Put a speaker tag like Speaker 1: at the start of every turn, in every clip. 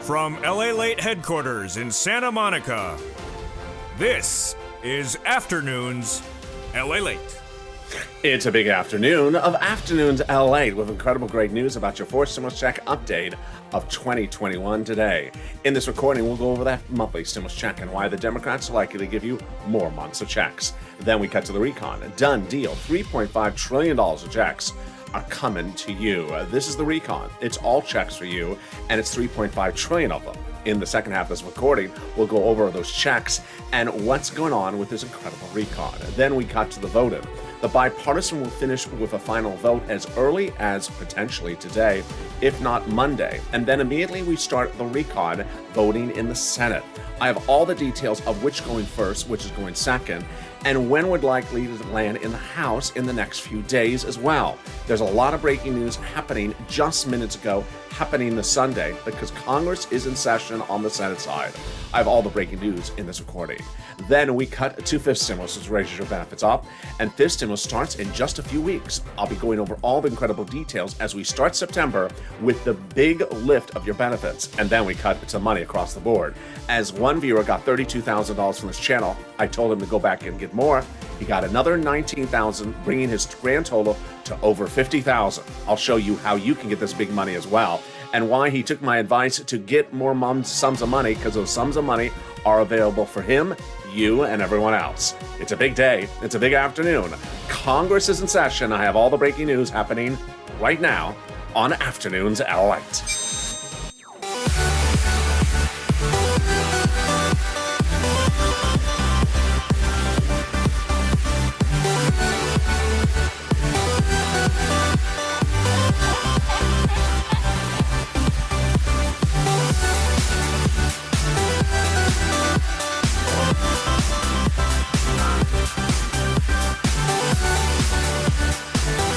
Speaker 1: From LALATE headquarters in Santa Monica, this is Afternoons LALATE.
Speaker 2: It's a big afternoon of Afternoons LALATE with incredible great news about your fourth stimulus check update of 2021 today. In this recording, we'll go over that monthly stimulus check and why the Democrats are likely to give you more months of checks. Then we cut to the recon. A done deal. $3.5 trillion of checks are coming to you. This is the recon. It's all checks for you, and it's 3.5 trillion of them. In the second half of this recording, we'll go over those checks and what's going on with this incredible recon. Then we cut to the voting. The bipartisan will finish with a final vote as early as potentially today, if not Monday. And then immediately we start the recon voting in the Senate. I have all the details of which going first, which is going second, and when would likely to land in the House in the next few days as well. There's a lot of breaking news happening just minutes ago, happening this Sunday, because Congress is in session on the Senate side. I have all the breaking news in this recording. Then we cut to fifth stimulus, which raises your benefits up, and fifth stimulus starts in just a few weeks. I'll be going over all the incredible details as we start September with the big lift of your benefits. And then we cut to money across the board. As one viewer got $32,000 from this channel, I told him to go back and get more. He got another $19,000, bringing his grand total to over $50,000. I'll show you how you can get this big money as well, and why he took my advice to get more sums of money, because those sums of money are available for him, you, and everyone else. It's a big day. It's a big afternoon. Congress is in session. I have all the breaking news happening right now on Afternoons LALATE.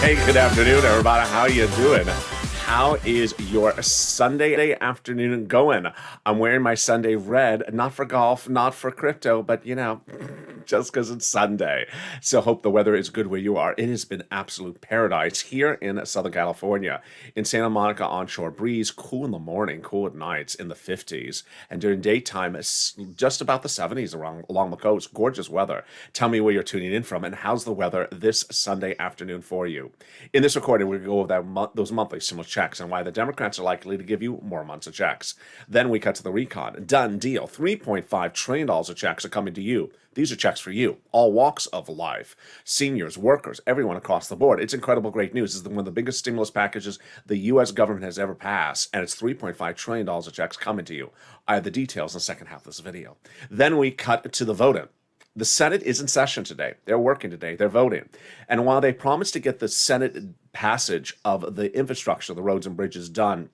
Speaker 2: Hey, good afternoon, everybody. How you doing? How is your Sunday afternoon going? I'm wearing my Sunday red, not for golf, not for crypto, but you know, just because it's Sunday. So hope the weather is good where you are. It has been absolute paradise here in Southern California. In Santa Monica, onshore breeze, cool in the morning, cool at nights in the 50s. And during daytime, it's just about the 70s along the coast. Gorgeous weather. Tell me where you're tuning in from and how's the weather this Sunday afternoon for you. In this recording, we're going to go over those monthly stimulus checks and why the Democrats are likely to give you more months of checks. Then we cut to the recon. Done deal. $3.5 trillion of checks are coming to you. These are checks for you, all walks of life, seniors, workers, everyone across the board. It's incredible great news. It's one of the biggest stimulus packages the U.S. government has ever passed, and it's $3.5 trillion of checks coming to you. I have the details in the second half of this video. Then we cut to the voting. The Senate is in session today. They're working today. They're voting. And while they promised to get the Senate passage of the infrastructure, the roads and bridges done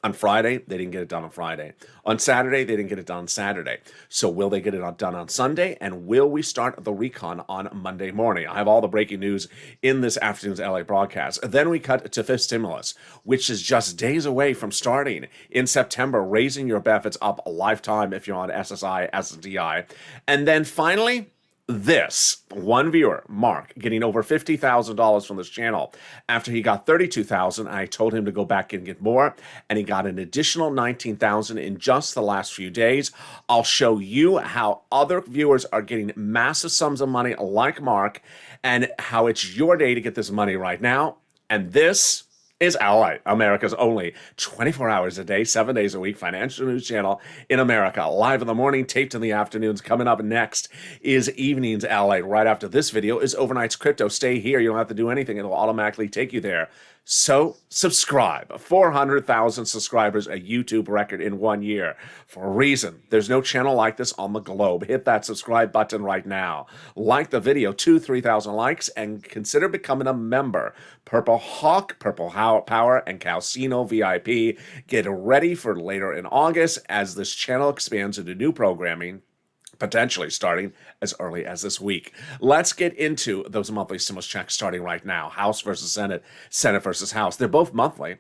Speaker 2: on Friday, they didn't get it done on Friday. On Saturday, they didn't get it done on Saturday. So will they get it done on Sunday? And will we start the recon on Monday morning? I have all the breaking news in this afternoon's LA broadcast. Then we cut to fifth stimulus, which is just days away from starting in September, raising your benefits up a lifetime if you're on SSI, SDI. And then finally, this one viewer, Mark, getting over $50,000 from this channel after he got $32,000. I told him to go back and get more, and he got an additional $19,000 in just the last few days. I'll show you how other viewers are getting massive sums of money like Mark, and how it's your day to get this money right now. And this is LALATE, America's only 24 hours a day, 7 days a week financial news channel in America. Live in the morning, taped in the afternoons. Coming up next is Evenings LALATE. Right after this video is Overnight's Crypto. Stay here. You don't have to do anything. It'll automatically take you there. So subscribe. 400,000 subscribers, a YouTube record in 1 year. For a reason, there's no channel like this on the globe. Hit that subscribe button right now. Like the video, 3,000 likes, and consider becoming a member. Purple Hawk, Purple Power, and Calcino VIP. Get ready for later in August as this channel expands into new programming, potentially starting as early as this week. Let's get into those monthly stimulus checks starting right now. House versus Senate, Senate versus House. They're both monthly,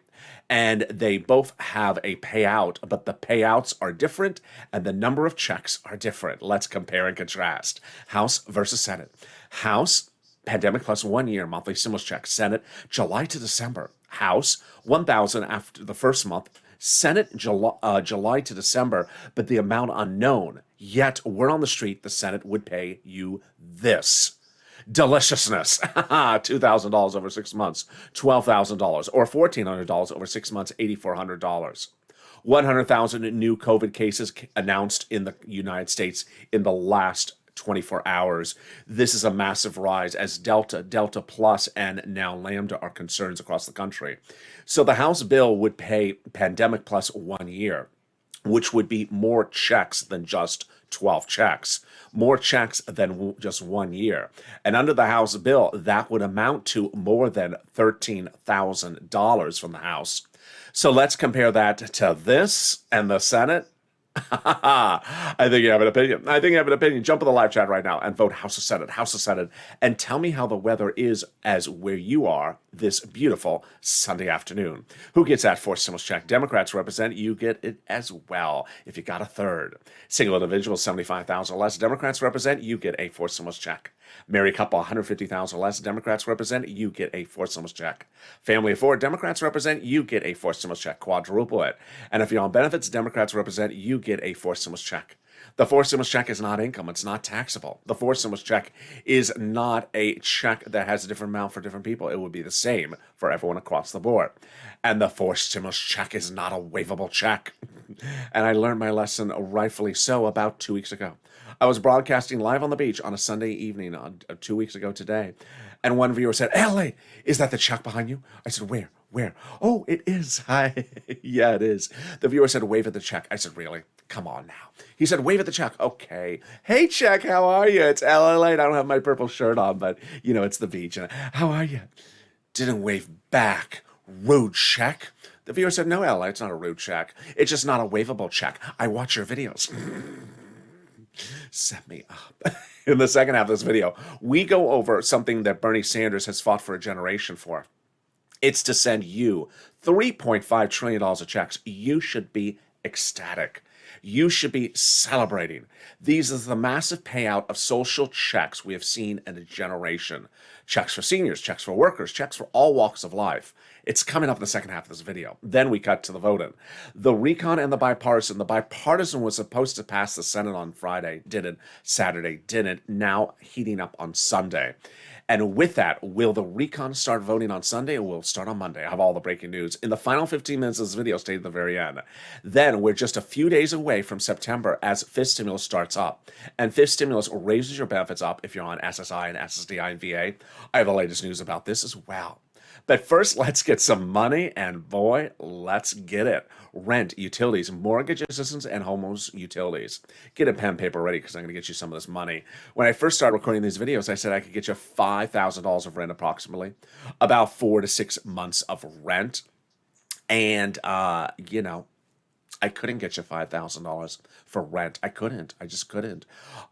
Speaker 2: and they both have a payout, but the payouts are different, and the number of checks are different. Let's compare and contrast. House versus Senate. House, pandemic plus 1 year monthly stimulus check. Senate, July to December. House, $1,000 after the first month, Senate July to December, but the amount unknown. Yet, word on the street, the Senate would pay you this. Deliciousness. $2,000 over 6 months, $12,000, or $1,400 over 6 months, $8,400. 100,000 new COVID cases announced in the United States in the last 24 hours. This is a massive rise as Delta, Delta Plus, and now Lambda are concerns across the country. So the House bill would pay Pandemic Plus 1 year, which would be more checks than just 12 checks, more checks than just 1 year. And under the House bill, that would amount to more than $13,000 from the House. So let's compare that to this and the Senate. I think you have an opinion. Jump in the live chat right now and vote House of Senate, House of Senate, and tell me how the weather is as where you are this beautiful Sunday afternoon. Who gets that fourth stimulus check? Democrats represent, you get it as well if you got a third. Single individuals, 75,000 or less. Democrats represent, you get a fourth stimulus check. Married couple, 150,000 or less. Democrats represent, you get a fourth stimulus check. Family of four, Democrats represent, you get a fourth stimulus check. Quadruple it. And if you're on benefits, Democrats represent, you get a fourth stimulus check. The fourth stimulus check is not income. It's not taxable. The fourth stimulus check is not a check that has a different amount for different people. It would be the same for everyone across the board. And the fourth stimulus check is not a waivable check. And I learned my lesson, rightfully so, about 2 weeks ago. I was broadcasting live on the beach on a Sunday evening 2 weeks ago today. And one viewer said, "LA, is that the check behind you?" I said, "Where? Where?" "Oh, it is." Hi. Yeah, it is. The viewer said, "Wave at the check." I said, "Really? Come on now." He said, "Wave at the check." Okay. "Hey, check, how are you? It's LALATE. I don't have my purple shirt on, but, it's the beach. And how are you?" Didn't wave back. Rude check. The viewer said, "No, LA, it's not a rude check. It's just not a waivable check. I watch your videos." Set me up. In the second half of this video, we go over something that Bernie Sanders has fought for a generation for. It's to send you $3.5 trillion of checks. You should be ecstatic. You should be celebrating. These are the massive payout of social checks we have seen in a generation. Checks for seniors, checks for workers, checks for all walks of life. It's coming up in the second half of this video. Then we cut to the voting. The recon and the bipartisan. The bipartisan was supposed to pass the Senate on Friday, didn't. Saturday, didn't. Now heating up on Sunday. And with that, will the recon start voting on Sunday or will it start on Monday? I have all the breaking news. In the final 15 minutes of this video, stay at the very end. Then we're just a few days away from September as fifth stimulus starts up. And fifth stimulus raises your benefits up if you're on SSI and SSDI and VA. I have the latest news about this as well. But first, let's get some money, and boy, let's get it. Rent, utilities, mortgage assistance, and homeowners utilities. Get a pen and paper ready because I'm going to get you some of this money. When I first started recording these videos, I said I could get you $5,000 of rent approximately, about 4 to 6 months of rent. And, I couldn't get you $5,000 for rent. I couldn't. I just couldn't.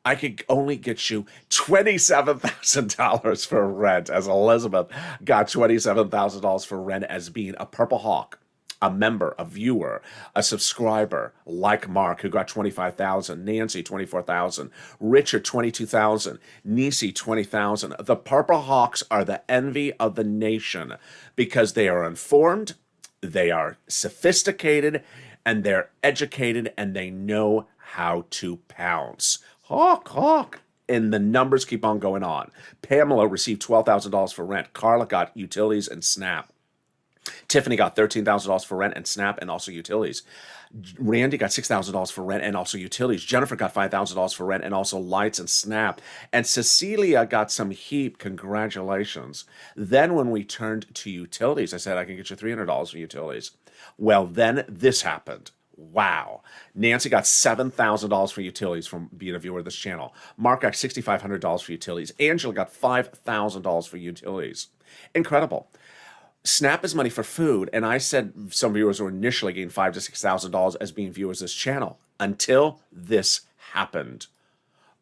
Speaker 2: I could only get you $27,000 for rent, as Elizabeth got $27,000 for rent as being a Purple Hawk, a member, a viewer, a subscriber, like Mark, who got $25,000, Nancy, $24,000, Richard, $22,000, Nisi, $20,000. The Purple Hawks are the envy of the nation because they are informed, they are sophisticated, and they're educated, and they know how to pounce. Hawk, hawk. And the numbers keep on going on. Pamela received $12,000 for rent. Carla got utilities and SNAP. Tiffany got $13,000 for rent and SNAP and also utilities. Randy got $6,000 for rent and also utilities. Jennifer got $5,000 for rent and also lights and SNAP. And Cecilia got some heap. Congratulations. Then when we turned to utilities, I said, I can get you $300 for utilities. Well, then this happened. Wow. Nancy got $7,000 for utilities from being a viewer of this channel. Mark got $6,500 for utilities. Angela got $5,000 for utilities. Incredible. SNAP is money for food, and I said some viewers were initially getting $5,000 to $6,000 as being viewers of this channel until this happened.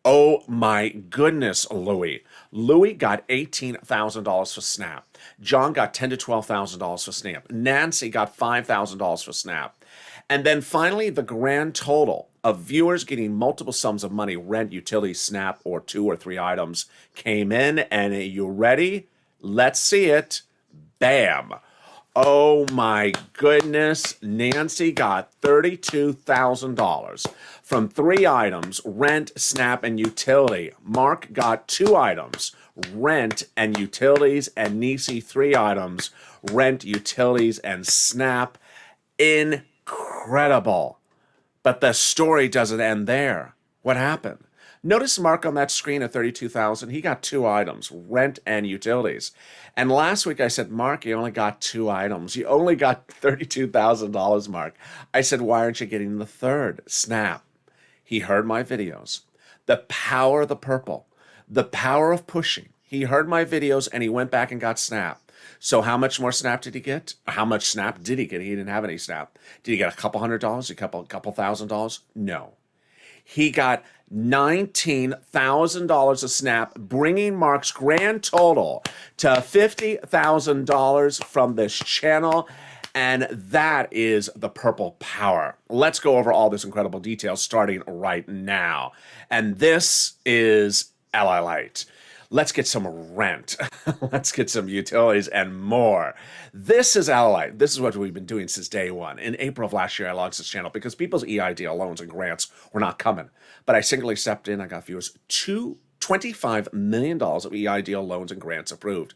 Speaker 2: Oh my goodness, Louie. Louie got $18,000 for SNAP. John got $10,000 to $12,000 for SNAP. Nancy got $5,000 for SNAP. And then finally, the grand total of viewers getting multiple sums of money, rent, utilities, SNAP, or 2 or 3 items came in. And are you ready? Let's see it. Bam. Oh my goodness. Nancy got $32,000 from 3 items, rent, SNAP, and utility. Mark got 2 items, rent and utilities, and Nisi 3 items, rent, utilities, and SNAP. Incredible. But the story doesn't end there. What happened? Notice Mark on that screen at 32,000. He got 2 items, rent and utilities. And last week I said, Mark, you only got 2 items. You only got $32,000, Mark. I said, why aren't you getting the third? SNAP. He heard my videos. The power of the purple, the power of pushing. He heard my videos and he went back and got SNAP. So how much more SNAP did he get? How much SNAP did he get? He didn't have any SNAP. Did he get a couple $100? A couple $1,000? No. He got $19,000 of SNAP, bringing Mark's grand total to $50,000 from this channel. And that is the purple power. Let's go over all this incredible detail starting right now. And this is LALATE. Let's get some rent. Let's get some utilities and more. This is LALATE. This is what we've been doing since day one. In April of last year, I launched this channel because people's EIDL loans and grants were not coming. But I singly stepped in. I got viewers $25 million of EIDL loans and grants approved.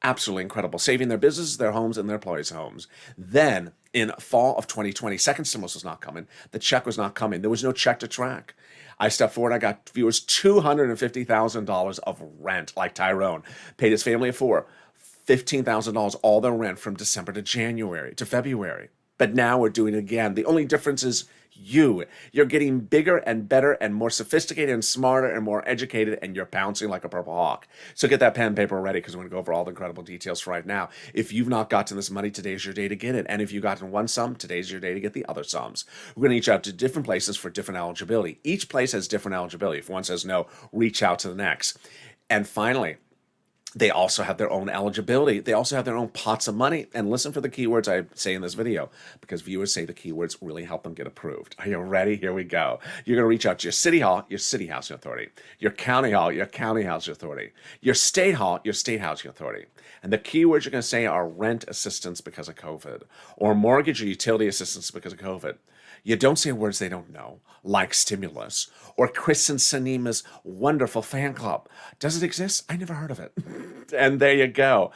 Speaker 2: Absolutely incredible. Saving their businesses, their homes, and their employees' homes. Then, in fall of 2020, second stimulus was not coming. The check was not coming. There was no check to track. I stepped forward. I got viewers $250,000 of rent, like Tyrone. Paid his family of 4. $15,000, all their rent from December to January to February. But now we're doing it again. The only difference is you're getting bigger and better and more sophisticated and smarter and more educated, and you're bouncing like a purple hawk. So get that pen and paper ready, because we're going to go over all the incredible details for right now. If you've not gotten this money, today's your day to get it. And if you've gotten one sum, today's your day to get the other sums. We're going to reach out to different places for different eligibility. Each place has different eligibility. If one says no, reach out to the next. And finally, they also have their own eligibility. They also have their own pots of money. And listen for the keywords I say in this video, because viewers say the keywords really help them get approved. Are you ready? Here we go. You're going to reach out to your city hall, your city housing authority, your county hall, your county housing authority, your state hall, your state housing authority. And the keywords you're going to say are rent assistance because of COVID, or mortgage or utility assistance because of COVID. You don't say words they don't know, like stimulus, or Chris and Sanima's wonderful fan club. Does it exist? I never heard of it. And there you go.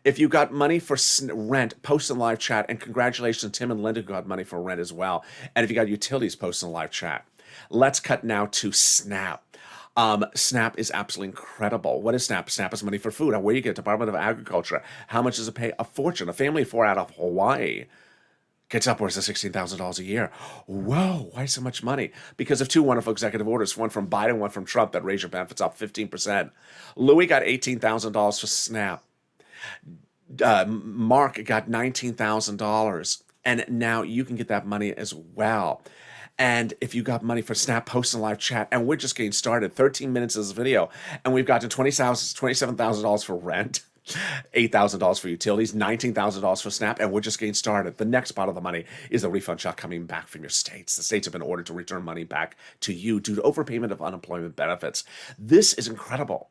Speaker 2: If you got money for rent, post in live chat. And congratulations, Tim and Linda got money for rent as well. And if you got utilities, post in live chat. Let's cut now to SNAP. SNAP is absolutely incredible. What is SNAP? SNAP is money for food. Where you get Department of Agriculture. How much does it pay? A fortune. A family of 4 out of Hawaii gets upwards of $16,000 a year. Whoa, why so much money? Because of 2 wonderful executive orders, one from Biden, one from Trump, that raise your benefits up 15%. Louis got $18,000 for SNAP. Mark got $19,000. And now you can get that money as well. And if you got money for SNAP, post in live chat. And we're just getting started. 13 minutes of this video. And we've gotten $27,000 for rent. $8,000 for utilities, $19,000 for SNAP, and we're just getting started. The next part of the money is the refund check coming back from your states. The states have been ordered to return money back to you due to overpayment of unemployment benefits. This is incredible.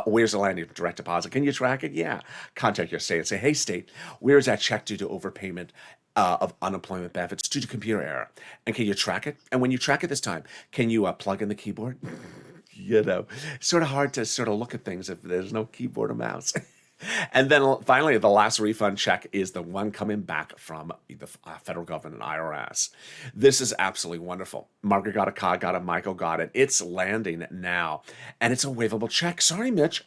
Speaker 2: Where's the landing direct deposit? Can you track it? Yeah. Contact your state and say, hey, state, where's that check due to overpayment of unemployment benefits due to computer error? And can you track it? And when you track it this time, can you plug in the keyboard? You know, it's sort of hard to sort of look at things if there's no keyboard or mouse. And then finally, the last refund check is the one coming back from the federal government and IRS. This is absolutely wonderful. Margaret got it, Todd got it, Michael got it. It's landing now. And it's a waivable check. Sorry, Mitch.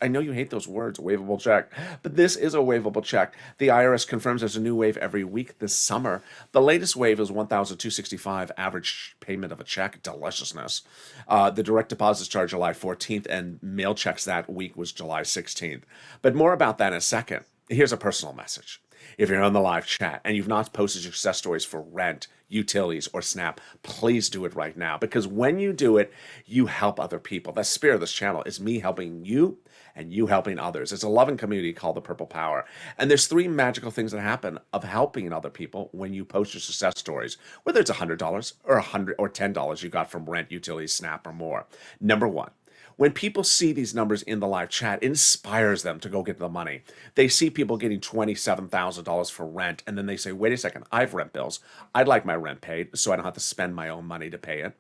Speaker 2: I know you hate those words, waivable check. But this is a waivable check. The IRS confirms there's a new wave every week this summer. The latest wave is $1,265 average payment of a check. Deliciousness. The direct deposits charged July 14th, and mail checks that week was July 16th. But more about that in a second. Here's a personal message. If you're on the live chat and you've not posted your success stories for rent, utilities, or SNAP, please do it right now, because when you do it, you help other people. The spirit of this channel is me helping you and you helping others. It's a loving community called the Purple Power. And there's 3 magical things that happen of helping other people when you post your success stories, whether it's $100 or $100 or $10 you got from rent, utilities, SNAP, or more. Number 1, When people see these numbers in the live chat, it inspires them to go get the money. They see people getting $27,000 for rent, and then they say, wait a second, I have rent bills. I'd like my rent paid so I don't have to spend my own money to pay it.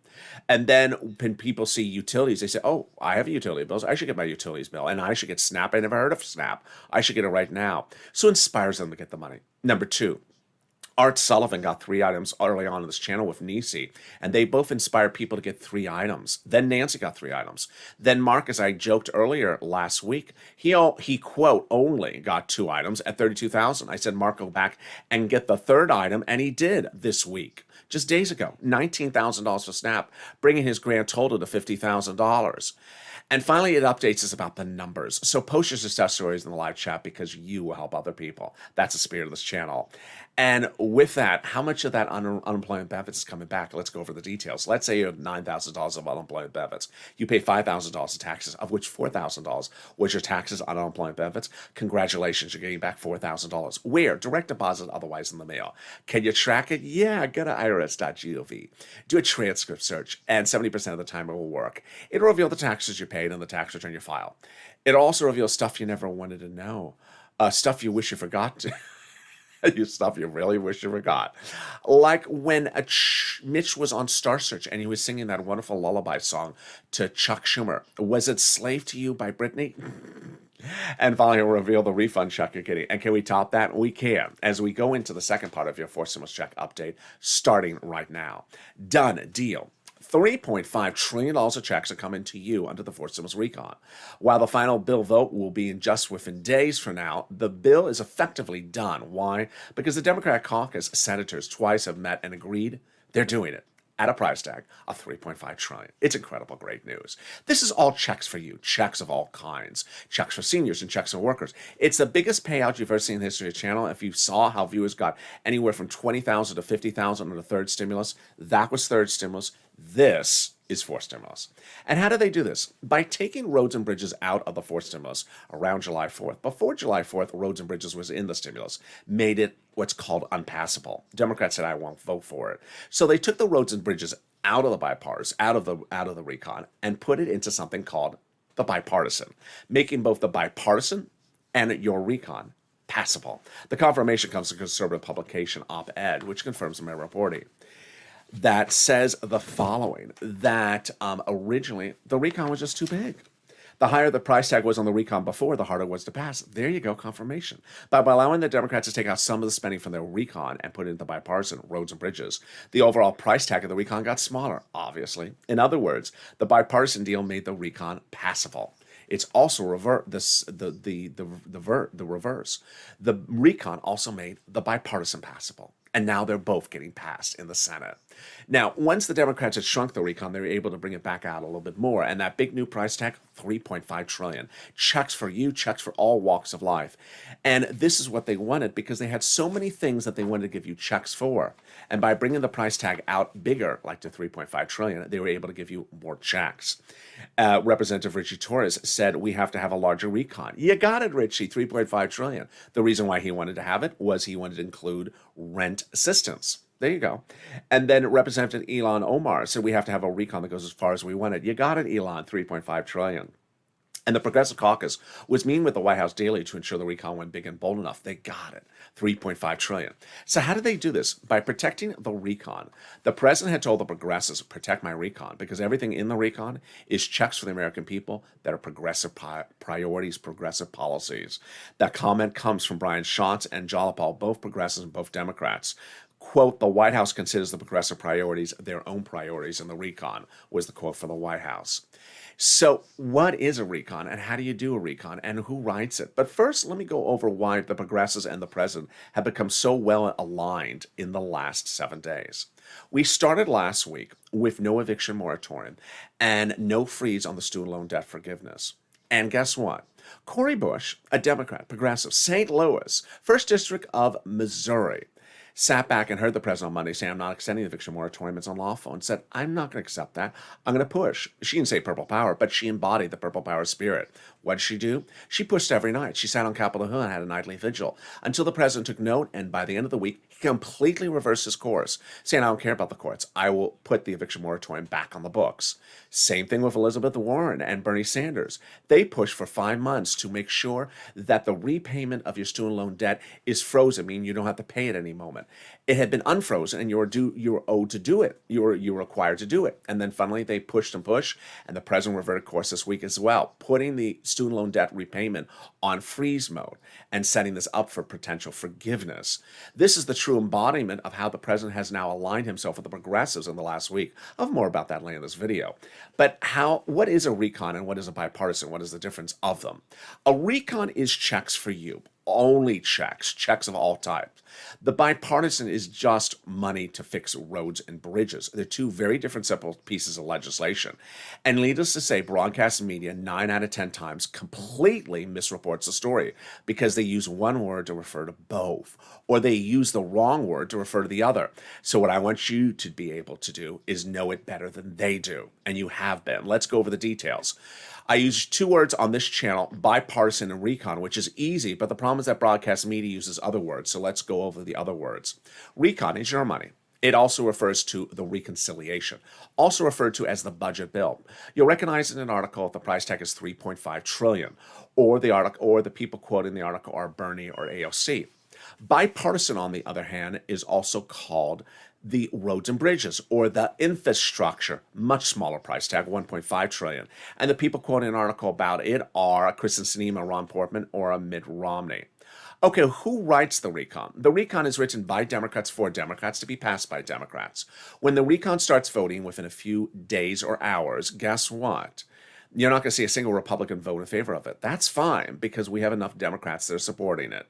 Speaker 2: And then when people see utilities, they say, oh, I have utility bills. I should get my utilities bill, and I should get SNAP. I never heard of SNAP. I should get it right now. So it inspires them to get the money. Number two, Art Sullivan got 3 items early on in this channel with Nisi, and they both inspired people to get 3 items. Then Nancy got 3 items. Then Mark, as I joked earlier last week, he quote, only got 2 items at $32,000. I said, Mark, go back and get the 3rd item, and he did this week. Just days ago, $19,000 for Snap, bringing his grand total to $50,000. And finally, it updates us about the numbers. So post your success stories in the live chat because you will help other people. That's the spirit of this channel. And with that, how much of that unemployment benefits is coming back? Let's go over the details. Let's say you have $9,000 of unemployment benefits. You pay $5,000 in taxes, of which $4,000 was your taxes on unemployment benefits. Congratulations, you're getting back $4,000. Where? Direct deposit, otherwise in the mail. Can you track it? Yeah, go to irs.gov. Do a transcript search, and 70% of the time it will work. It'll reveal the taxes you paid and the tax return you file. It also reveals stuff you never wanted to know, stuff you wish you forgot to. Stuff you really wish you forgot. Like when Mitch was on Star Search and he was singing that wonderful lullaby song to Chuck Schumer. Was it Slave to You by Britney? And finally, we'll reveal the refund check you're getting. And can we top that? We can, as we go into the second part of your fourth stimulus check update, starting right now. Done deal. $3.5 trillion of checks are coming to you under the fourth stimulus recon. While the final bill vote will be in just within days from now, the bill is effectively done. Why? Because the Democratic caucus senators twice have met and agreed they're doing it at a price tag of $3.5 trillion. It's incredible, great news. This is all checks for you, checks of all kinds, checks for seniors and checks for workers. It's the biggest payout you've ever seen in the history of the channel. If you saw how viewers got anywhere from $20,000 to $50,000 on the third stimulus, that was third stimulus. This is fourth stimulus. And how do they do this? By taking roads and bridges out of the fourth stimulus around July 4th. Before July 4th, roads and bridges was in the stimulus, made it what's called unpassable. Democrats said, I won't vote for it. So they took the roads and bridges out of the bipartisan, out of the recon, and put it into something called the bipartisan, making both the bipartisan and your recon passable. The confirmation comes from conservative publication Op-Ed, which confirms my reporting, that says the following, that originally the recon was just too big. The higher the price tag was on the recon before, the harder it was to pass. There you go, confirmation. But by allowing the Democrats to take out some of the spending from their recon and put it into bipartisan roads and bridges, the overall price tag of the recon got smaller, obviously. In other words, the bipartisan deal made the recon passable. It's also the reverse. The recon also made the bipartisan passable. And now they're both getting passed in the Senate. Now, once the Democrats had shrunk the recon, they were able to bring it back out a little bit more. And that big new price tag, $3.5 trillion. Checks for you, checks for all walks of life. And this is what they wanted because they had so many things that they wanted to give you checks for. And by bringing the price tag out bigger, like to $3.5 trillion, they were able to give you more checks. Representative Richie Torres said, we have to have a larger recon. You got it, Richie, $3.5 trillion. The reason why he wanted to have it was he wanted to include rent assistance. There you go. And then Representative Ilhan Omar said we have to have a recon that goes as far as we want it. You got it, Elon, $3.5 trillion. And the Progressive Caucus was meeting with the White House daily to ensure the recon went big and bold enough. They got it, $3.5 trillion. So how did they do this? By protecting the recon. The president had told the progressives, protect my recon, because everything in the recon is checks for the American people that are progressive priorities, progressive policies. That comment comes from Brian Schatz and Jalopal, both progressives and both Democrats. Quote, the White House considers the progressive priorities their own priorities in the recon, was the quote for the White House. So what is a recon and how do you do a recon and who writes it? But first, let me go over why the progressives and the president have become so well aligned in the last 7 days. We started last week with no eviction moratorium and no freeze on the student loan debt forgiveness. And guess what? Cori Bush, a Democrat, progressive, St. Louis, 1st District of Missouri, sat back and heard the president on Monday say, I'm not extending the eviction moratorium. It's unlawful, and said, I'm not going to accept that. I'm going to push. She didn't say purple power, but she embodied the purple power spirit. What did she do? She pushed every night. She sat on Capitol Hill and had a nightly vigil until the president took note, and by the end of the week, he completely reversed his course, saying, I don't care about the courts. I will put the eviction moratorium back on the books. Same thing with Elizabeth Warren and Bernie Sanders. They pushed for 5 months to make sure that the repayment of your student loan debt is frozen, meaning you don't have to pay at any moment. It had been unfrozen, and you were owed to do it. You were required to do it. And then finally, they pushed and pushed, and the president reverted course this week as well, putting the student loan debt repayment on freeze mode and setting this up for potential forgiveness. This is the true embodiment of how the president has now aligned himself with the progressives in the last week. I'll have more about that later in this video. But what is a recon and what is a bipartisan? What is the difference of them? A recon is checks for you. Only checks of all types. The bipartisan is just money to fix roads and bridges. They're two very different simple pieces of legislation. And needless to say, broadcast media 9 out of 10 times completely misreports the story because they use one word to refer to both, or they use the wrong word to refer to the other. So what I want you to be able to do is know it better than they do, and you have been. Let's go over the details. I use 2 words on this channel, bipartisan and recon, which is easy, but the problem is that broadcast media uses other words, so let's go over the other words. Recon is your money. It also refers to the reconciliation, also referred to as the budget bill. You'll recognize in an article if the price tag is $3.5 trillion, or the people quoting the article are Bernie or AOC. Bipartisan, on the other hand, is also called the roads and bridges, or the infrastructure, much smaller price tag, $1.5 trillion. And the people quoting an article about it are Kristen Sinema, Ron Portman, or a Mitt Romney. Okay, who writes the recon? The recon is written by Democrats for Democrats to be passed by Democrats. When the recon starts voting within a few days or hours, guess what? You're not going to see a single Republican vote in favor of it. That's fine, because we have enough Democrats that are supporting it.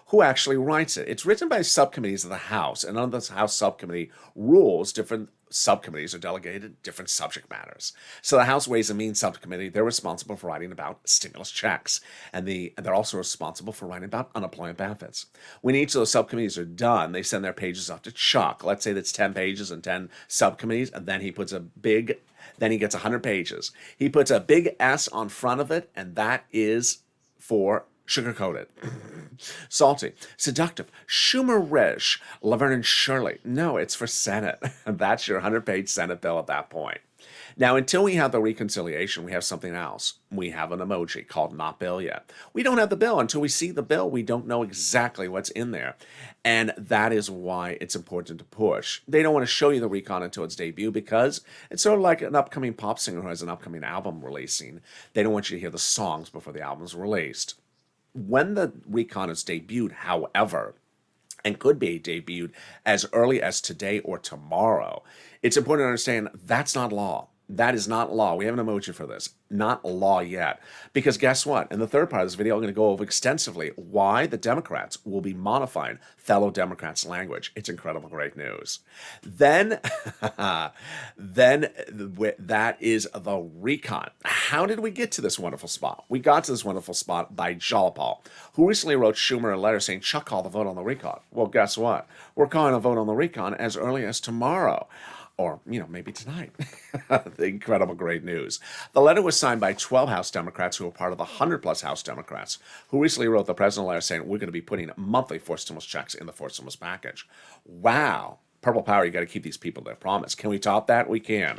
Speaker 2: Who actually writes it? It's written by subcommittees of the House, and under the House subcommittee rules, different subcommittees are delegated different subject matters. So the House Ways and Means subcommittee, they're responsible for writing about stimulus checks, and they're also responsible for writing about unemployment benefits. When each of those subcommittees are done, they send their pages off to Chuck. Let's say that's 10 pages and 10 subcommittees, and then he gets 100 pages. He puts a big S on front of it, and that is for sugar-coated, salty, seductive, Schumer-ish, Laverne and Shirley. No, it's for Senate. That's your 100-page Senate bill at that point. Now, until we have the reconciliation, we have something else. We have an emoji called Not Bill Yet. We don't have the bill. Until we see the bill, we don't know exactly what's in there. And that is why it's important to push. They don't want to show you the recon until its debut because it's sort of like an upcoming pop singer who has an upcoming album releasing. They don't want you to hear the songs before the album's released. When the recon is debuted, however, and could be debuted as early as today or tomorrow, it's important to understand that's not law. That is not law. We have an emoji for this. Not law yet. Because guess what? In the third part of this video, I'm going to go over extensively why the Democrats will be modifying fellow Democrats' language. It's incredible, great news. Then that is the recon. How did we get to this wonderful spot? We got to this wonderful spot by Jalopal, who recently wrote Schumer a letter saying, Chuck called the vote on the recon. Well, guess what? We're calling a vote on the recon as early as tomorrow. Or, maybe tonight. The incredible great news. The letter was signed by 12 House Democrats who are part of the 100-plus House Democrats who recently wrote the president a letter saying we're going to be putting monthly forced stimulus checks in the forced stimulus package. Wow. Purple power, you got to keep these people their promise. Can we top that? We can.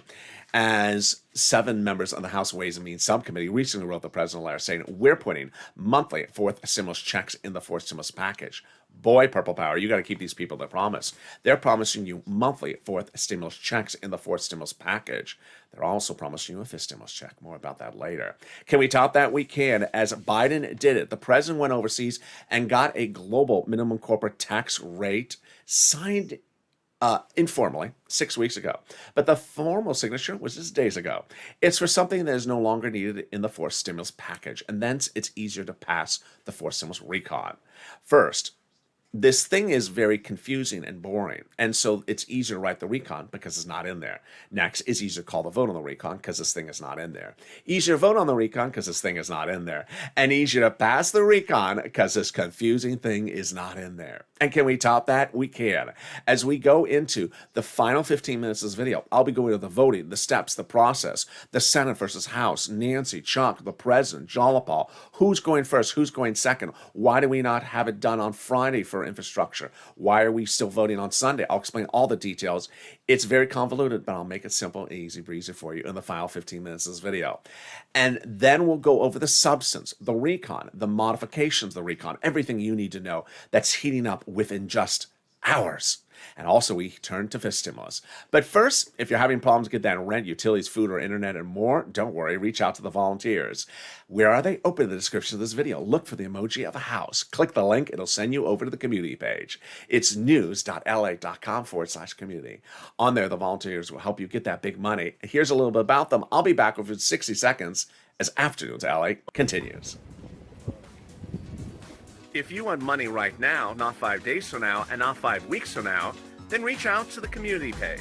Speaker 2: As 7 members of the House Ways and Means Subcommittee recently wrote the president a letter saying we're putting monthly fourth stimulus checks in the fourth stimulus package. Boy, Purple Power, you got to keep these people their promise. They're promising you monthly fourth stimulus checks in the fourth stimulus package. They're also promising you a fifth stimulus check. More about that later. Can we top that? We can. As Biden did it, the president went overseas and got a global minimum corporate tax rate signed informally 6 weeks ago. But the formal signature was just days ago. It's for something that is no longer needed in the fourth stimulus package, and thence it's easier to pass the fourth stimulus recon. First, this thing is very confusing and boring. And so it's easier to write the recon because it's not in there. Next, it's easier to call the vote on the recon because this thing is not in there. Easier to vote on the recon because this thing is not in there. And easier to pass the recon because this confusing thing is not in there. And can we top that? We can. As we go into the final 15 minutes of this video, I'll be going to the voting, the steps, the process, the Senate versus House, Nancy, Chuck, the President, Jalapal, who's going first, who's going second, why do we not have it done on Friday for infrastructure? Why are we still voting on Sunday? I'll explain all the details. It's very convoluted, but I'll make it simple, easy breezy for you in the final 15 minutes of this video. And then we'll go over the substance, the recon, the modifications of the recon, everything you need to know that's heating up within just hours. And also we turn to fifth stimulus. But first, if you're having problems getting that rent, utilities, food, or internet, and more, don't worry, reach out to the volunteers. Where are they? Open the description of this video. Look for the emoji of a house. Click the link. It'll send you over to the community page. It's news.la.com/community. On there, the volunteers will help you get that big money. Here's a little bit about them. I'll be back within 60 seconds as Afternoons LA continues. If you want money right now, not 5 days from now, and not 5 weeks from now, then reach out to the community page.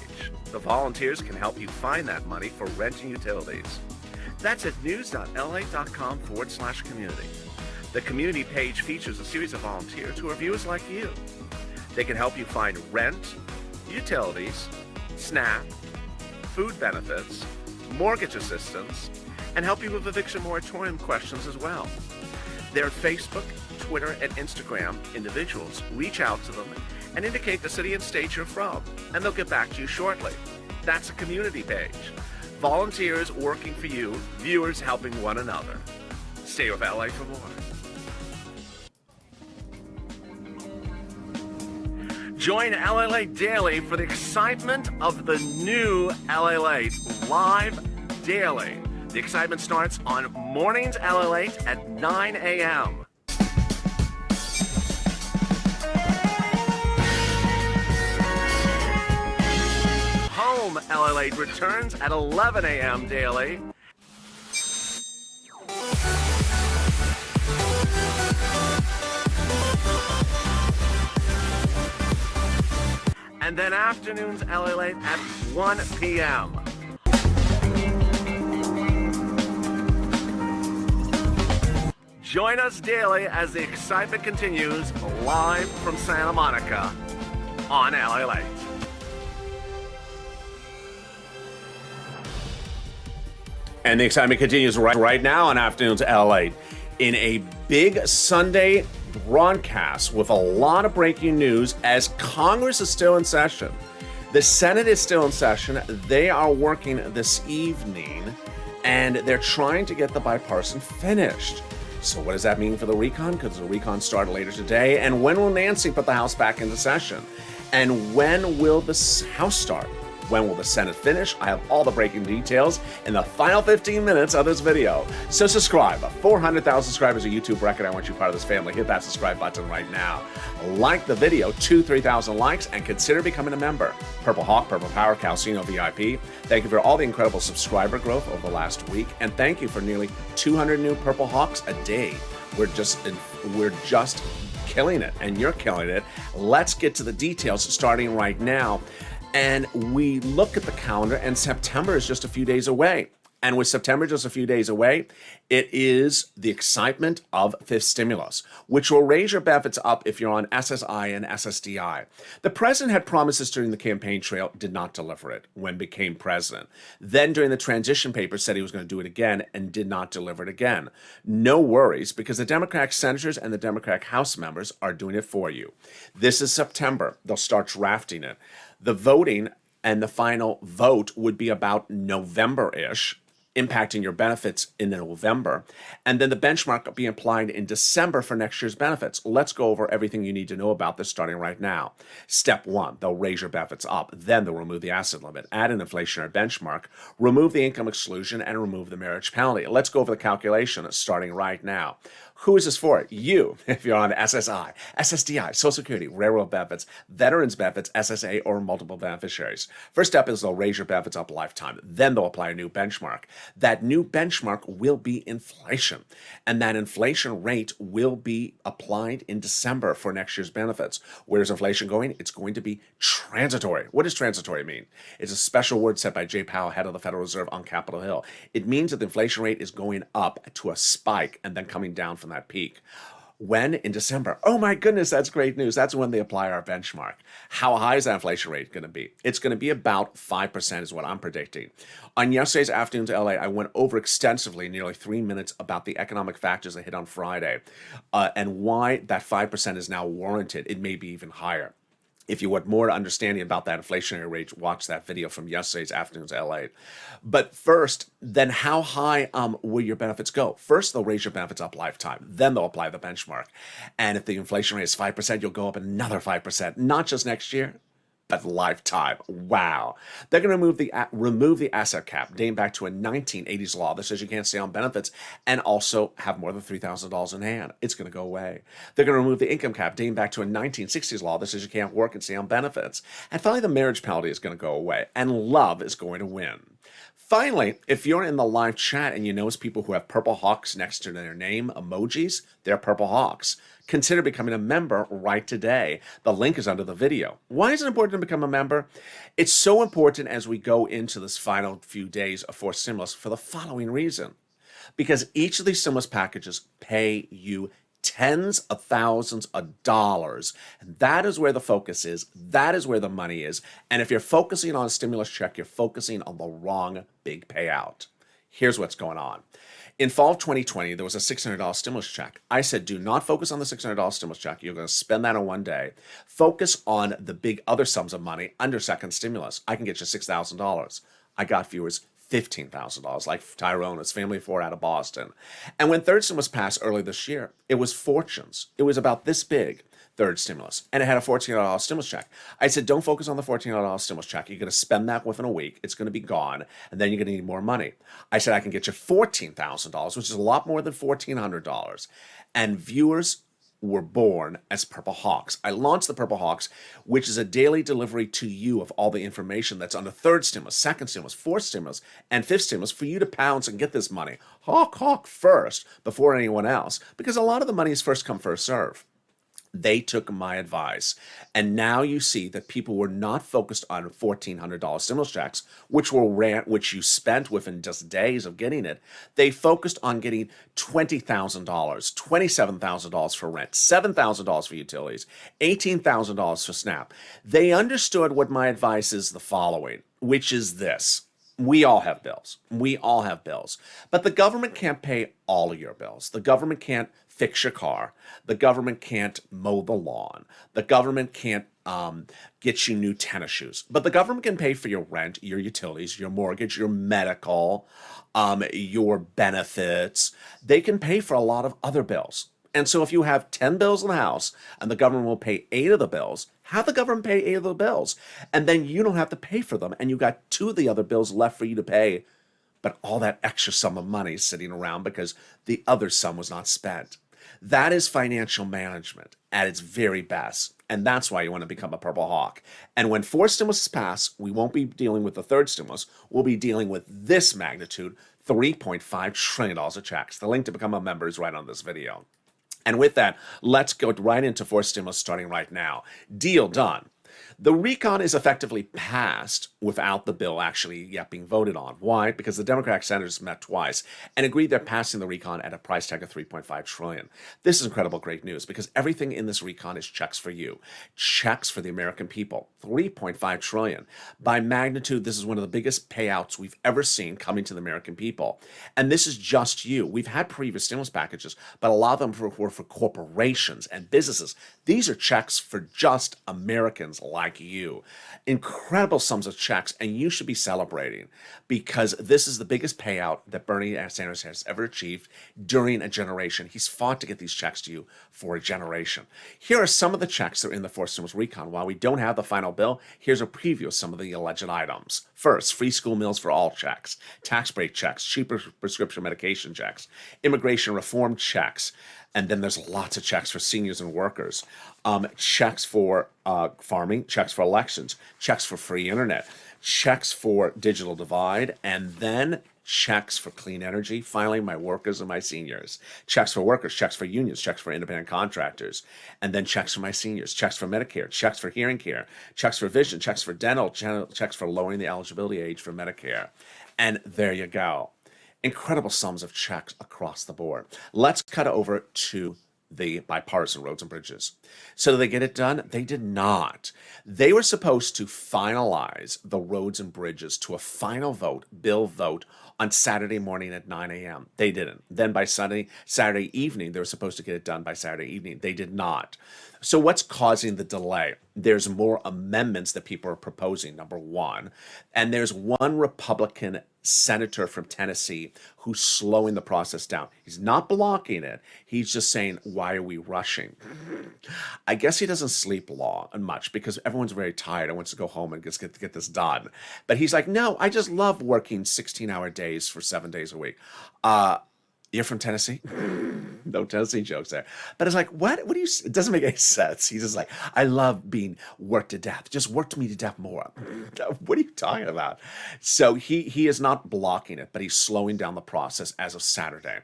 Speaker 2: The volunteers can help you find that money for rent and utilities. That's at news.la.com/community. The community page features a series of volunteers who are viewers like you. They can help you find rent, utilities, SNAP, food benefits, mortgage assistance, and help you with eviction moratorium questions as well. Their Facebook, Twitter, and Instagram individuals reach out to them and indicate the city and state you're from, and they'll get back to you shortly. That's a community page. Volunteers working for you, viewers helping one another. Stay with LA for more. Join LALATE daily for the excitement of the new LALATE live daily. The excitement starts on mornings LALATE at 9 a.m. Home LALATE returns at 11 a.m. daily. And then afternoons LALATE at 1 p.m. Join us daily as the excitement continues live from Santa Monica on LALATE. And the excitement continues right now on Afternoons LALATE in a big Sunday broadcast with a lot of breaking news as Congress is still in session. The Senate is still in session. They are working this evening and they're trying to get the bipartisan finished. So what does that mean for the recon? Because the recon started later today. And when will Nancy put the House back into session? And when will the House start? When will the Senate finish? I have all the breaking details in the final 15 minutes of this video. So subscribe. 400,000 subscribers, a YouTube record. I want you part of this family. Hit that subscribe button right now. Like the video, 3,000 likes, and consider becoming a member. Purple Hawk, Purple Power, Calcino VIP. Thank you for all the incredible subscriber growth over the last week. And thank you for nearly 200 new Purple Hawks a day. We're just killing it, and you're killing it. Let's get to the details starting right now. And we look at the calendar, and September is just a few days away. And with September just a few days away, it is the excitement of fifth stimulus, which will raise your benefits up if you're on SSI and SSDI. The president had promised this during the campaign trail, did not deliver it when became president. Then during the transition papers said he was going to do it again and did not deliver it again. No worries, because the Democratic senators and the Democratic House members are doing it for you. This is September. They'll start drafting it. The voting and the final vote would be about November-ish, impacting your benefits in November. And then the benchmark will be applied in December for next year's benefits. Let's go over everything you need to know about this starting right now. Step 1, they'll raise your benefits up. Then they'll remove the asset limit, add an inflationary benchmark, remove the income exclusion, and remove the marriage penalty. Let's go over the calculation starting right now. Who is this for? You, if you're on SSI, SSDI, Social Security, Railroad benefits, Veterans benefits, SSA, or multiple beneficiaries. First step is they'll raise your benefits up a lifetime. Then they'll apply a new benchmark. That new benchmark will be inflation. And that inflation rate will be applied in December for next year's benefits. Where's inflation going? It's going to be transitory. What does transitory mean? It's a special word set by Jay Powell, head of the Federal Reserve on Capitol Hill. It means that the inflation rate is going up to a spike and then coming down from that peak. When? In December. Oh my goodness, that's great news. That's when they apply our benchmark. How high is that inflation rate going to be? It's going to be about 5% is what I'm predicting. On yesterday's Afternoons LA, I went over extensively, nearly 3 minutes, about the economic factors that hit on Friday and why that 5% is now warranted. It may be even higher. If you want more understanding about that inflationary rate, watch that video from yesterday's Afternoons LA. But first, then how high will your benefits go? First, they'll raise your benefits up lifetime. Then they'll apply the benchmark. And if the inflation rate is 5%, you'll go up another 5%, not just next year, but lifetime. Wow. They're going to remove the asset cap dating back to a 1980s law that says you can't stay on benefits and also have more than $3,000 in hand. It's going to go away. They're going to remove the income cap dating back to a 1960s law that says you can't work and stay on benefits. And finally, the marriage penalty is going to go away and love is going to win. Finally, if you're in the live chat and you notice people who have purple hawks next to their name emojis, they're purple hawks. Consider becoming a member right today. The link is under the video. Why is it important to become a member? It's so important as we go into this final few days of forced stimulus for the following reason. Because each of these stimulus packages pay you tens of thousands of dollars. And that is where the focus is. That is where the money is. And if you're focusing on a stimulus check, you're focusing on the wrong big payout. Here's what's going on. In fall of 2020, there was a $600 stimulus check. I said, do not focus on the $600 stimulus check. You're going to spend that in one day. Focus on the big other sums of money under second stimulus. I can get you $6,000. I got viewers $15,000, like Tyrone, his family of four out of Boston. And when third stimulus passed early this year, it was fortunes. It was about this big, third stimulus, and it had a $1,400 stimulus check. I said, don't focus on the $1,400 stimulus check. You're going to spend that within a week. It's going to be gone, and then you're going to need more money. I said, I can get you $14,000, which is a lot more than $1,400. And viewers were born as Purple Hawks. I launched the Purple Hawks, which is a daily delivery to you of all the information that's on the third stimulus, second stimulus, fourth stimulus, and fifth stimulus for you to pounce and get this money. Hawk first before anyone else, because a lot of the money is first come, first serve. They took my advice. And now you see that people were not focused on $1,400 stimulus checks, which you spent within just days of getting it. They focused on getting $20,000, $27,000 for rent, $7,000 for utilities, $18,000 for SNAP. They understood what my advice is the following, which is this. We all have bills. We all have bills. But the government can't pay all of your bills. The government can't fix your car. The government can't mow the lawn. The government can't get you new tennis shoes. But the government can pay for your rent, your utilities, your mortgage, your medical, your benefits. They can pay for a lot of other bills. And so if you have 10 bills in the house and the government will pay 8 of the bills, have the government pay 8 of the bills. And then you don't have to pay for them. And you got 2 of the other bills left for you to pay. But all that extra sum of money is sitting around because the other sum was not spent. That is financial management at its very best. And that's why you want to become a Purple Hawk. And when 4 stimuluses pass, we won't be dealing with the third stimulus. We'll be dealing with this magnitude, $3.5 trillion of checks. The link to become a member is right on this video. And with that, let's go right into 4 stimulus starting right now. Deal done. The recon is effectively passed without the bill actually yet being voted on. Why? Because the Democratic senators met twice and agreed they're passing the recon at a price tag of $3.5 trillion. This is incredible great news because everything in this recon is checks for you, checks for the American people. $3.5 trillion. By magnitude, this is one of the biggest payouts we've ever seen coming to the American people. And this is just you. We've had previous stimulus packages, but a lot of them were for corporations and businesses. These are checks for just Americans like you. Incredible sums of checks, and you should be celebrating because this is the biggest payout that Bernie Sanders has ever achieved during a generation. He's fought to get these checks to you for a generation. Here are some of the checks that are in the 4 stimulus recon. While we don't have the final bill, here's a preview of some of the alleged items. First, free school meals for all checks, tax break checks, cheaper prescription medication checks, immigration reform checks, And then there's lots of checks for seniors and workers, checks for farming, checks for elections, checks for free internet, checks for digital divide, and then checks for clean energy. Finally, my workers and my seniors. Checks for workers, checks for unions, checks for independent contractors, and then checks for my seniors, checks for Medicare, checks for hearing care, checks for vision, checks for dental, checks for lowering the eligibility age for Medicare. And there you go. Incredible sums of checks across the board. Let's cut over to the bipartisan roads and bridges. So did they get it done? They did not. They were supposed to finalize the roads and bridges to a final vote, bill vote, on Saturday morning at 9 a.m. They didn't. Then by Saturday evening, they were supposed to get it done by Saturday evening. They did not. So what's causing the delay? There's more amendments that people are proposing, number one. And there's one Republican senator from Tennessee who's slowing the process down. He's not blocking it. He's just saying, why are we rushing? I guess he doesn't sleep long and much because everyone's very tired and wants to go home and just get this done. But he's like, no, I just love working 16-hour days for 7 days a week. You're from Tennessee? No Tennessee jokes there. But it's like, what do you, it doesn't make any sense. He's just like, I love being worked to death. Just worked me to death more. What are you talking about? So he is not blocking it, but he's slowing down the process as of Saturday.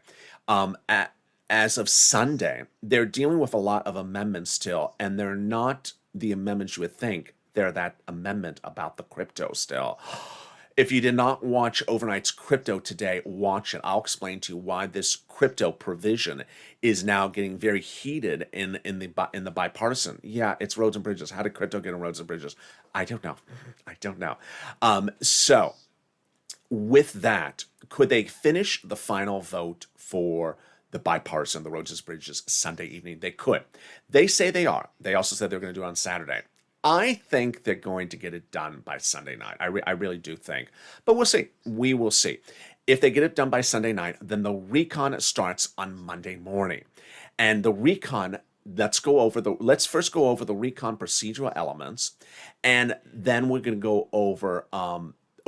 Speaker 2: As of Sunday, they're dealing with a lot of amendments still, and they're not the amendments you would think. They're that amendment about the crypto still. If you did not watch Overnight's Crypto today, watch it. I'll explain to you why this crypto provision is now getting very heated in the bipartisan. Yeah, it's roads and bridges. How did crypto get on roads and bridges? I don't know. So with that, could they finish the final vote for the bipartisan, the roads and bridges, Sunday evening? They could. They say they are. They also said they're going to do it on Saturday. I think they're going to get it done by Sunday night. I really do think. But we'll see. We will see. If they get it done by Sunday night, then the recon starts on Monday morning. And the recon, let's first go over the recon procedural elements. And then we're going to go over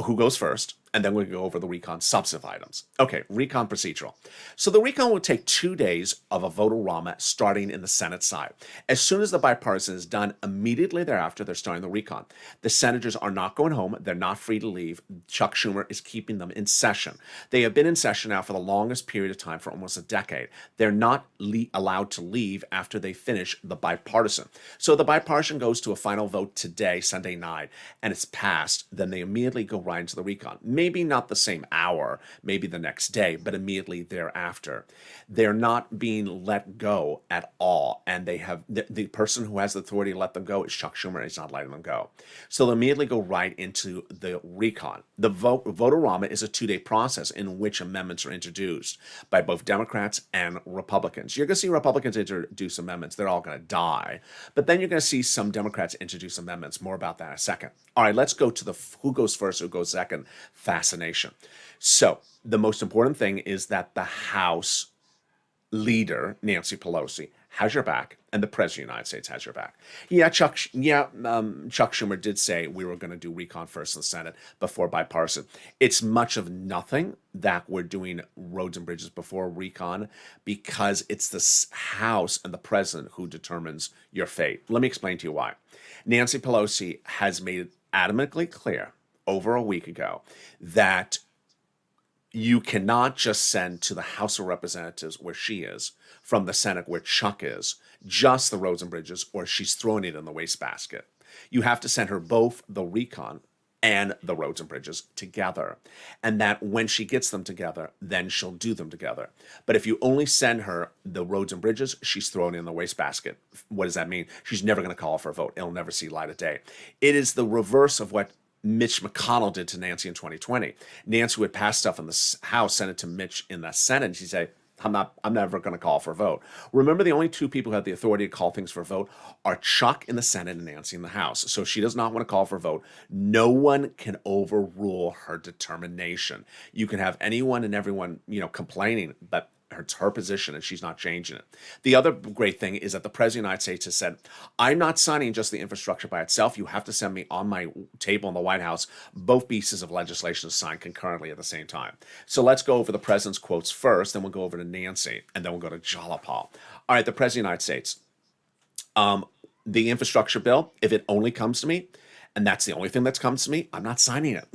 Speaker 2: who goes first. And then we'll go over the recon substantive items. Okay, recon procedural. So the recon will take 2 days of a vote-a-rama starting in the Senate side. As soon as the bipartisan is done, immediately thereafter, they're starting the recon. The senators are not going home. They're not free to leave. Chuck Schumer is keeping them in session. They have been in session now for the longest period of time, for almost a decade. They're not allowed to leave after they finish the bipartisan. So the bipartisan goes to a final vote today, Sunday night, and it's passed. Then they immediately go right into the recon. Maybe not the same hour, maybe the next day, but immediately thereafter. They're not being let go at all. And they have the person who has the authority to let them go is Chuck Schumer, and he's not letting them go. So they'll immediately go right into the recon. The vote-a-rama is a 2-day process in which amendments are introduced by both Democrats and Republicans. You're going to see Republicans introduce amendments. They're all going to die. But then you're going to see some Democrats introduce amendments. More about that in a second. All right, let's go to the who goes first, who goes second fascination. So the most important thing is that the House leader, Nancy Pelosi, has your back, and the President of the United States has your back. Chuck Schumer did say we were going to do recon first in the Senate before bipartisan. It's much of nothing that we're doing roads and bridges before recon because it's the House and the President who determines your fate. Let me explain to you why. Nancy Pelosi has made it adamantly clear over a week ago that you cannot just send to the House of Representatives, where she is, from the Senate, where Chuck is, just the roads and bridges, or she's throwing it in the wastebasket. You have to send her both the recon and the roads and bridges together. And that when she gets them together, then she'll do them together. But if you only send her the roads and bridges, she's thrown in the wastebasket. What does that mean? She's never going to call for a vote. It'll never see light of day. It is the reverse of what Mitch McConnell did to Nancy in 2020. Nancy would pass stuff in the House, send it to Mitch in the Senate, and she'd say, I'm never going to call for a vote. Remember, the only two people who have the authority to call things for a vote are Chuck in the Senate and Nancy in the House. So she does not want to call for a vote. No one can overrule her determination. You can have anyone and everyone, complaining, but It's her position, and she's not changing it. The other great thing is that the President of the United States has said, I'm not signing just the infrastructure by itself. You have to send me on my table in the White House both pieces of legislation signed concurrently at the same time. So let's go over the president's quotes first, then we'll go over to Nancy, and then we'll go to Jalapal. All right, the President of the United States. The infrastructure bill, if it only comes to me, and that's the only thing that comes to me, I'm not signing it.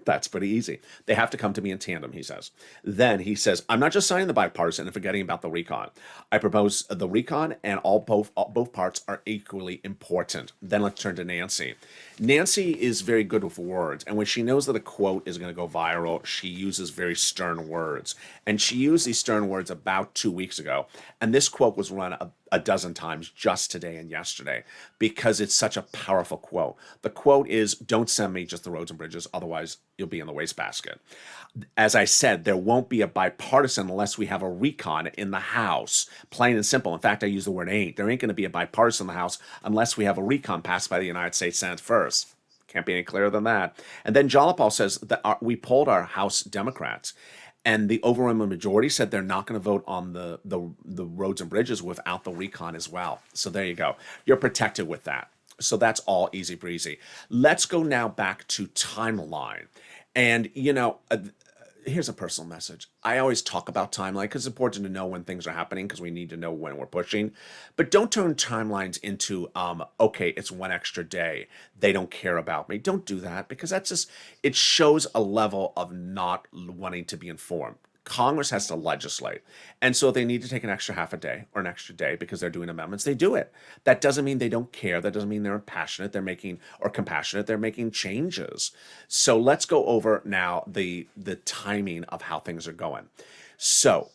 Speaker 2: That's pretty easy. They have to come to me in tandem, he says. Then he says, I'm not just signing the bipartisan and forgetting about the recon. I propose the recon and both parts are equally important. Then let's turn to Nancy. Nancy is very good with words, and when she knows that a quote is going to go viral, she uses very stern words. And she used these stern words about 2 weeks ago, and this quote was run a dozen times just today and yesterday because it's such a powerful quote. The quote is, don't send me just the roads and bridges, otherwise you'll be in the wastebasket. As I said, there won't be a bipartisan unless we have a recon in the House, plain and simple. In fact, I use the word ain't. There ain't going to be a bipartisan in the House unless we have a recon passed by the United States Senate first. Can't be any clearer than that. And then Jalapal says that we polled our House Democrats, and the overwhelming majority said they're not going to vote on the roads and bridges without the recon as well. So there you go. You're protected with that. So that's all easy breezy. Let's go now back to timeline. And, here's a personal message. I always talk about timeline because it's important to know when things are happening because we need to know when we're pushing. But don't turn timelines into, okay, it's one extra day. They don't care about me. Don't do that because it shows a level of not wanting to be informed. Congress has to legislate. And so if they need to take an extra half a day or an extra day because they're doing amendments, they do it. That doesn't mean they don't care. That doesn't mean they're passionate. Or compassionate. They're making changes. So let's go over now the timing of how things are going. So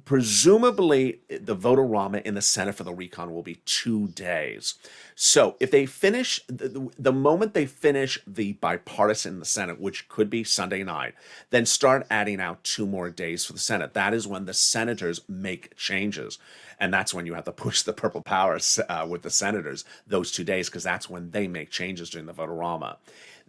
Speaker 2: presumably the vote-a-rama in the Senate for the recon will be 2 days. So if they finish, the moment they finish the bipartisan in the Senate, which could be Sunday night, then start adding out 2 more days for the Senate. That is when the senators make changes. And that's when you have to push the purple power with the senators those 2 days, because that's when they make changes during the vote-a-rama.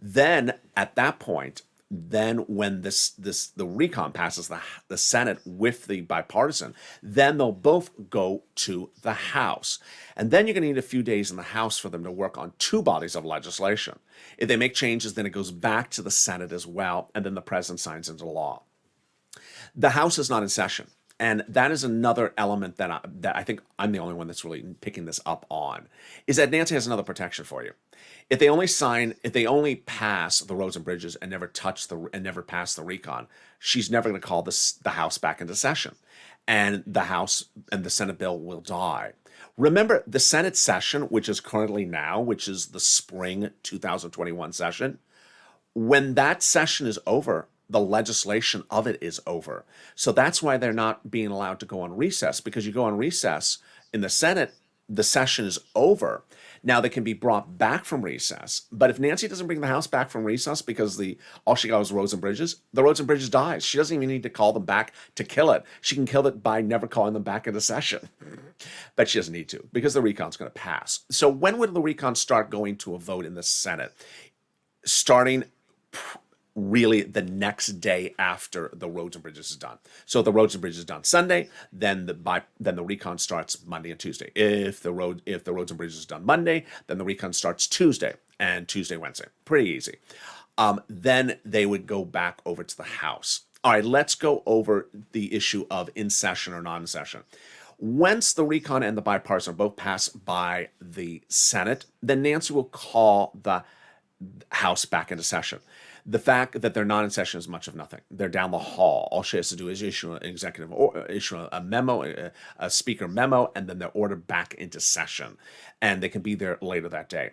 Speaker 2: Then at that point, when the recon passes the Senate with the bipartisan, then they'll both go to the House. And then you're going to need a few days in the House for them to work on 2 bodies of legislation. If they make changes, then it goes back to the Senate as well, and then the president signs into law. The House is not in session. And that is another element that I think I'm the only one that's really picking this up on, is that Nancy has another protection for you. If they only pass the roads and bridges and never pass the recon, she's never going to call the House back into session. And the House and the Senate bill will die. Remember, the Senate session, which is currently now, which is the spring 2021 session, when that session is over, the legislation of it is over. So that's why they're not being allowed to go on recess, because you go on recess in the Senate, the session is over. Now they can be brought back from recess, but if Nancy doesn't bring the House back from recess because all she got was roads and bridges, the roads and bridges dies. She doesn't even need to call them back to kill it. She can kill it by never calling them back into session. But she doesn't need to, because the recon's going to pass. So when would the recon start going to a vote in the Senate? Starting really the next day after the roads and bridges is done. So if the roads and bridges is done Sunday, then the recon starts Monday and Tuesday. If the roads and bridges is done Monday, then the recon starts Tuesday and Wednesday. Pretty easy. Then they would go back over to the House. All right, let's go over the issue of in session or non session. Once the recon and the bipartisan both pass by the Senate, then Nancy will call the House back into session. The fact that they're not in session is much of nothing. They're down the hall. All she has to do is issue a memo, a speaker memo, and then they're ordered back into session. And they can be there later that day.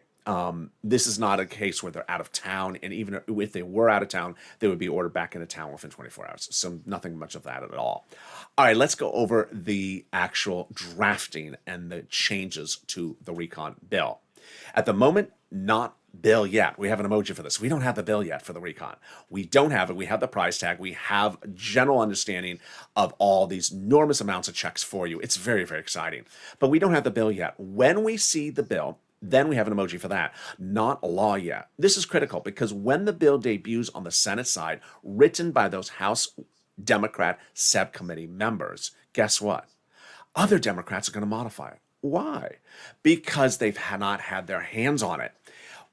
Speaker 2: This is not a case where they're out of town, and even if they were out of town, they would be ordered back into town within 24 hours. So nothing much of that at all. All right, let's go over the actual drafting and the changes to the recon bill. At the moment, not bill yet. We have an emoji for this. We don't have the bill yet for the recon. We don't have it. We have the price tag. We have general understanding of all these enormous amounts of checks for you. It's very, very exciting. But we don't have the bill yet. When we see the bill, then we have an emoji for that. Not a law yet. This is critical because when the bill debuts on the Senate side, written by those House Democrat subcommittee members. Guess what? Other Democrats are going to modify it. Why? Because they've not had their hands on it.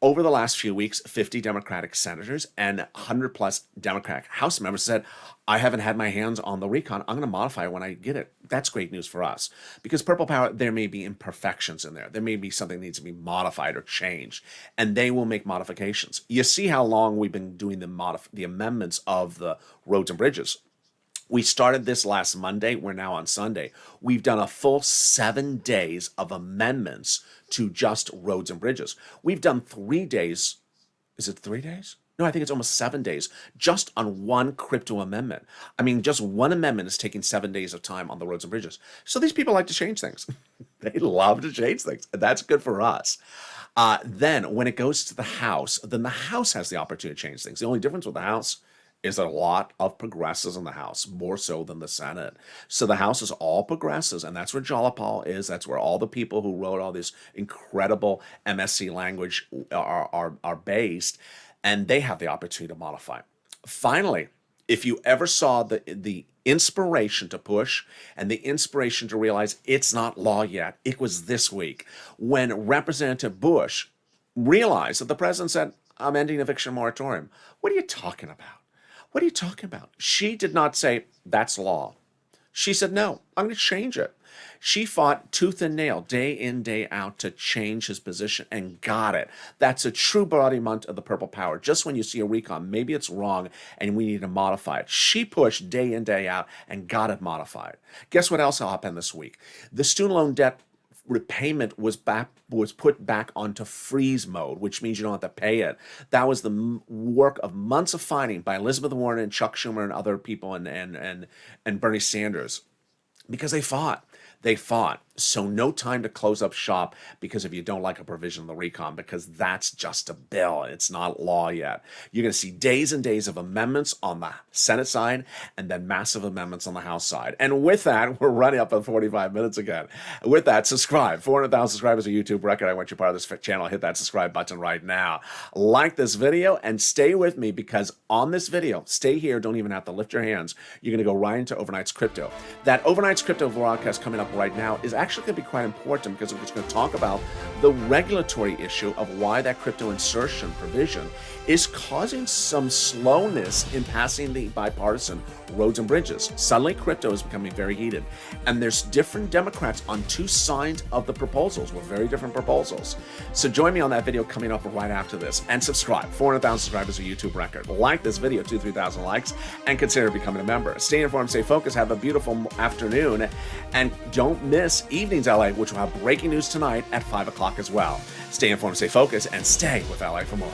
Speaker 2: Over the last few weeks, 50 Democratic senators and 100 plus Democratic House members said, I haven't had my hands on the recon. I'm going to modify it when I get it. That's great news for us. Because Purple Power, there may be imperfections in there. There may be something that needs to be modified or changed. And they will make modifications. You see how long we've been doing the amendments of the roads and bridges. We started this last Monday. We're now on Sunday. We've done a full 7 days of amendments to just roads and bridges. We've done 3 days. Is it 3 days? No, I think it's almost 7 days just on one crypto amendment. I mean, just one amendment is taking 7 days of time on the roads and bridges. So these people like to change things. They love to change things. That's good for us. Then when it goes to the House, then the House has the opportunity to change things. The only difference with the House is a lot of progressives in the House, more so than the Senate. So the House is all progressives, and that's where Jalapal is. That's where all the people who wrote all this incredible MSC language are based, and they have the opportunity to modify. Finally, if you ever saw the inspiration to push and the inspiration to realize it's not law yet, it was this week when Representative Bush realized that the president said, I'm ending eviction moratorium. What are you talking about? What are you talking about? She did not say, that's law. She said, no, I'm going to change it. She fought tooth and nail, day in, day out, to change his position and got it. That's a true embodiment of the Purple Power. Just when you see a recon, maybe it's wrong and we need to modify it. She pushed day in, day out and got it modified. Guess what else happened this week? The student loan debt repayment was put back onto freeze mode, which means you don't have to pay it. That was the work of months of fighting by Elizabeth Warren and Chuck Schumer and other people and Bernie Sanders, because they fought. They fought. So no time to close up shop because if you don't like a provision of the recon, because that's just a bill. It's not law yet. You're going to see days and days of amendments on the Senate side and then massive amendments on the House side. And with that, we're running up on 45 minutes again. With that, subscribe. 400,000 subscribers a YouTube record. I want you part of this channel. Hit that subscribe button right now. Like this video and stay with me because on this video, stay here. Don't even have to lift your hands. You're going to go right into Overnight's Crypto. That Overnight's Crypto broadcast coming up right now is actually going to be quite important because we're just going to talk about the regulatory issue of why that crypto insertion provision is causing some slowness in passing the bipartisan roads and bridges. Suddenly, crypto is becoming very heated, and there's different Democrats on two sides of the proposals with very different proposals. So join me on that video coming up right after this, and subscribe. 400,000 subscribers, a YouTube record. Like this video, 2,000-3,000 likes, and consider becoming a member. Stay informed, stay focused, have a beautiful afternoon, and don't miss Evenings LA, which will have breaking news tonight at 5 o'clock as well. Stay informed, stay focused, and stay with LA for more.